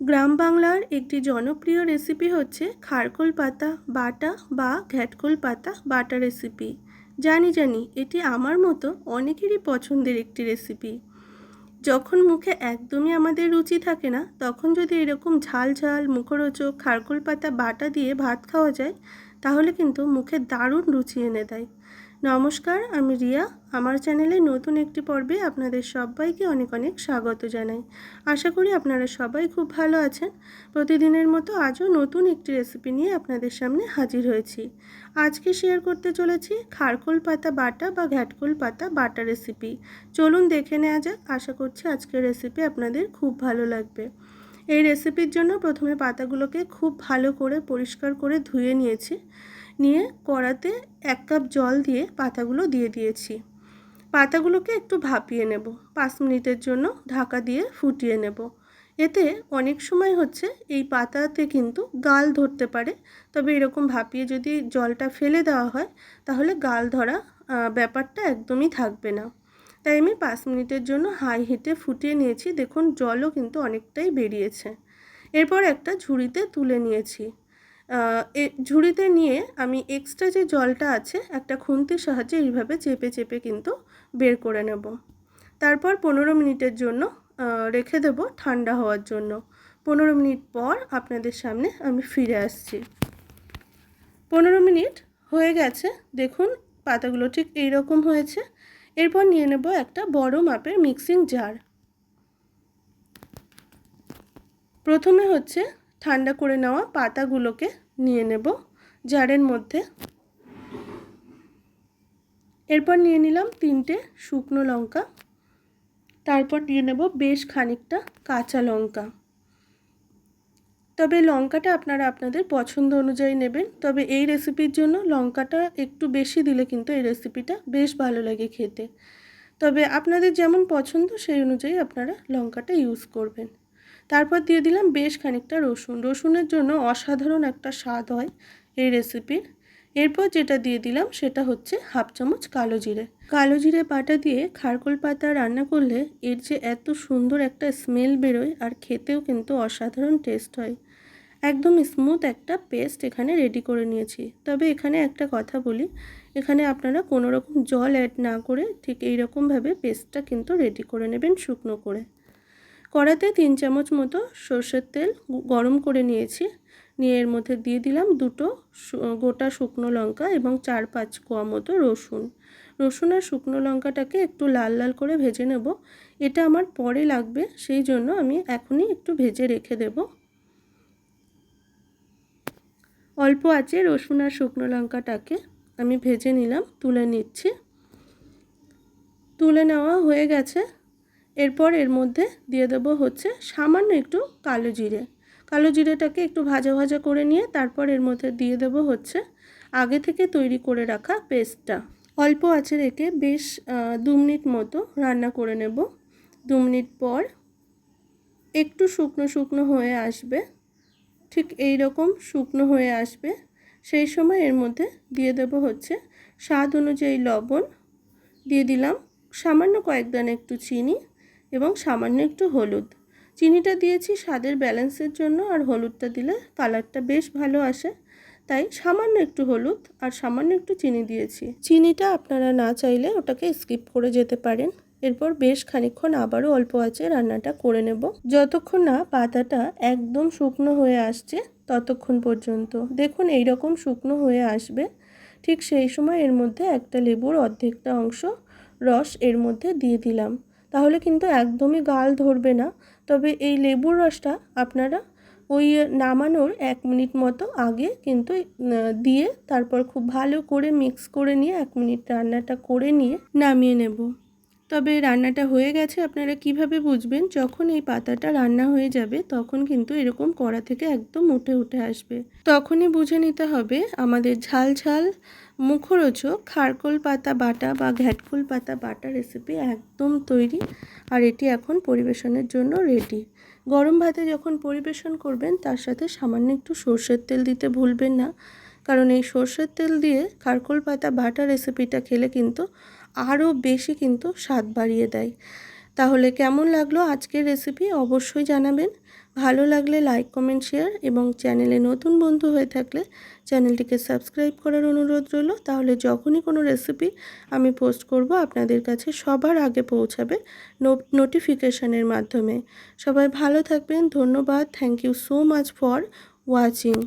গ্রাম বাংলার একটি জনপ্রিয় রেসিপি হচ্ছে খারকোল পাতা বাটা বা ঘ্যাটকোল পাতা বাটা রেসিপি। জানি এটি আমার মতো অনেকেরই পছন্দের একটি রেসিপি। যখন মুখে একদমই আমাদের রুচি থাকে না, তখন যদি এরকম ঝাল ঝাল মুখরোচক খারকোল পাতা বাটা দিয়ে ভাত খাওয়া যায়, তাহলে কিন্তু মুখে দারুণ রুচি এনে দেয়। নমস্কার, আমি রিয়া। আমার চ্যানেলে নতুন একটি পর্বে আপনাদের সবাইকে অনেক অনেক স্বাগত জানাই। আশা করি আপনারা সবাই খুব ভালো আছেন। প্রতিদিনের মতো আজও নতুন একটি রেসিপি নিয়ে আপনাদের সামনে হাজির হয়েছি। আজকে শেয়ার করতে চলেছি খারকোল পাতা বাটা বা ঘ্যাটকোল পাতা বাটা রেসিপি। চলুন দেখে নেওয়া যাক। আশা করছি আজকের রেসিপি আপনাদের খুব ভালো লাগবে। এই রেসিপির জন্য প্রথমে পাতাগুলোকে খুব ভালো করে পরিষ্কার করে ধুয়ে নিয়ে কড়াতে 1 কাপ জল দিয়ে পাতাগুলো দিয়ে দিয়েছি। পাতাগুলোকে একটু ভাপিয়ে নেব। 5 মিনিটের জন্য ঢাকা দিয়ে ফুটিয়ে নেব। এতে অনেক সময় হচ্ছে এই পাতাতে কিন্তু গাল ধরতে পারে, তবে এরকম ভাপিয়ে যদি জলটা ফেলে দেওয়া হয় তাহলে গাল ধরা ব্যাপারটা একদমই থাকবে না। তাই আমি 5 মিনিটের জন্য হাই হিটে ফুটিয়ে নিয়েছি। দেখুন জলও কিন্তু অনেকটাই বেরিয়েছে। এরপর একটা ঝুড়িতে তুলে নিয়েছি। ঝুড়িতে নিয়ে আমি এক্সট্রা যে জলটা আছে একটা খুন্তির সাহায্যে এইভাবে চেপে চেপে কিন্তু বের করে নেব। তারপর 15 মিনিটের জন্য রেখে দেব ঠান্ডা হওয়ার জন্য। 15 মিনিট পর আপনাদের সামনে আমি ফিরে আসছি। 15 মিনিট হয়ে গেছে। দেখুন পাতাগুলো ঠিক এই রকম হয়েছে। এরপর নিয়ে নেব একটা বড় মাপের মিক্সিং জার। প্রথমে হচ্ছে ঠান্ডা করে নেওয়া পাতাগুলোকে নিয়ে নেব জারের মধ্যে। এরপর নিয়ে নিলাম 3টে শুকনো লঙ্কা। তারপর নিয়ে নেব বেশ খানিকটা কাঁচা লঙ্কা। তবে লঙ্কাটা আপনারা আপনাদের পছন্দ অনুযায়ী নেবেন। তবে এই রেসিপির জন্য লঙ্কাটা একটু বেশি দিলে কিন্তু এই রেসিপিটা বেশ ভালো লাগে খেতে। তবে আপনাদের যেমন পছন্দ সেই অনুযায়ী আপনারা লঙ্কাটা ইউজ করবেন। তারপর দিয়ে দিলাম বেশ খানিকটা রসুন। রসুনের জন্য অসাধারণ একটা স্বাদ হয় এই রেসিপির। এরপর যেটা দিয়ে দিলাম সেটা হচ্ছে 1/2 চামচ কালো জিরে। কালো জিরে বাটা দিয়ে খারকোল পাতা রান্না করলে এর যে এত সুন্দর একটা স্মেল বেরোয়, আর খেতেও কিন্তু অসাধারণ টেস্ট হয়। একদম স্মুথ একটা পেস্ট এখানে রেডি করে নিয়েছি। তবে এখানে একটা কথা বলি, এখানে আপনারা কোনো রকম জল অ্যাড না করে ঠিক এইরকমভাবে পেস্টটা কিন্তু রেডি করে নেবেন শুকনো করে। কড়াতে 3 চামচ মতো সর্ষের তেল গরম করে নিয়েছি। নিয়ে এর মধ্যে দিয়ে দিলাম 2টো গোটা শুকনো লঙ্কা এবং 4-5 কোয়া মতো রসুন। রসুন আর শুকনো লঙ্কাটাকে একটু লাল লাল করে ভেজে নেব। এটা আমার পরে লাগবে, সেই জন্য আমি এখনই একটু ভেজে রেখে দেব। অল্প আঁচে রসুন আর শুকনো লঙ্কাটাকে আমি ভেজে নিলাম, তুলে নিচ্ছি। তুলে নেওয়া হয়ে গেছে। এরপর এর মধ্যে দিয়ে দেবো হচ্ছে সামান্য একটু কালো জিরে। কালো জিরেটাকে একটু ভাজা ভাজা করে নিয়ে তারপর এর মধ্যে দিয়ে দেবো হচ্ছে আগে থেকে তৈরি করে রাখা পেস্টটা। অল্প আঁচে রেখে বেশ 2 মিনিট মতো রান্না করে নেব। 2 মিনিট পর একটু শুকনো শুকনো হয়ে আসবে, ঠিক এই রকম শুকনো হয়ে আসবে। সেই সময় এর মধ্যে দিয়ে দেবো হচ্ছে স্বাদ অনুযায়ী লবণ, দিয়ে দিলাম সামান্য কয়েক দানা একটু চিনি এবং সামান্য একটু হলুদ। চিনিটা দিয়েছি স্বাদের ব্যালেন্সের জন্য, আর হলুদটা দিলে কালারটা বেশ ভালো আসে, তাই সামান্য একটু হলুদ আর সামান্য একটু চিনি দিয়েছি। চিনিটা আপনারা না চাইলে ওটাকে স্কিপ করে যেতে পারেন। এরপর বেশ খানিকক্ষণ আবারও অল্প আঁচে রান্নাটা করে নেব, যতক্ষণ না পাতাটা একদম শুকনো হয়ে আসছে ততক্ষণ পর্যন্ত। দেখুন এই রকম শুকনো হয়ে আসবে, ঠিক সেই সময় এর মধ্যে একটা লেবুর অর্ধেকটা অংশ রস এর মধ্যে দিয়ে দিলাম। তাহলে কিন্তু একদমই গাল ধরবে না। তবে এই লেবুর রসটা আপনারা ওই নামানোর 1 মিনিট মতো আগে কিন্তু দিয়ে তারপর খুব ভালো করে মিক্স করে নিয়ে 1 মিনিট রান্নাটা করে নিয়ে নামিয়ে নেব। তবে রান্নাটা হয়ে গেছে আপনারা কিভাবে বুঝবেন? যখন এই পাতাটা রান্না হয়ে যাবে তখন কিন্তু এরকম কড়া থেকে একদম উঠে আসবে। তখনই বুঝে নিতে হবে আমাদের ঝাল ঝাল মুখরোচক খারকোল পাতা বাটা বা ঘ্যাটকোল পাতা বাটা রেসিপি একদম তৈরি, আর এটি এখন পরিবেশনের জন্য রেডি। গরম ভাতে যখন পরিবেশন করবেন তার সাথে সামান্য একটু সর্ষের তেল দিতে ভুলবেন না, কারণ এই সর্ষের তেল দিয়ে খারকোল পাতা বাটা রেসিপিটা খেলে কিন্তু আরও বেশি কিন্তু স্বাদ বাড়িয়ে দেয়। তাহলে কেমন লাগলো আজকের রেসিপি অবশ্যই জানাবেন। ভালো লাগলে লাইক কমেন্ট শেয়ার এবং চ্যানেলে নতুন বন্ধু হয়ে থাকলে চ্যানেলটিকে সাবস্ক্রাইব করার অনুরোধ রইল। তাহলে যখনই কোনো রেসিপি আমি পোস্ট করব আপনাদের কাছে সবার আগে পৌঁছাবে নোটিফিকেশনের মাধ্যমে। সবাই ভালো থাকবেন। ধন্যবাদ। Thank you so much for watching.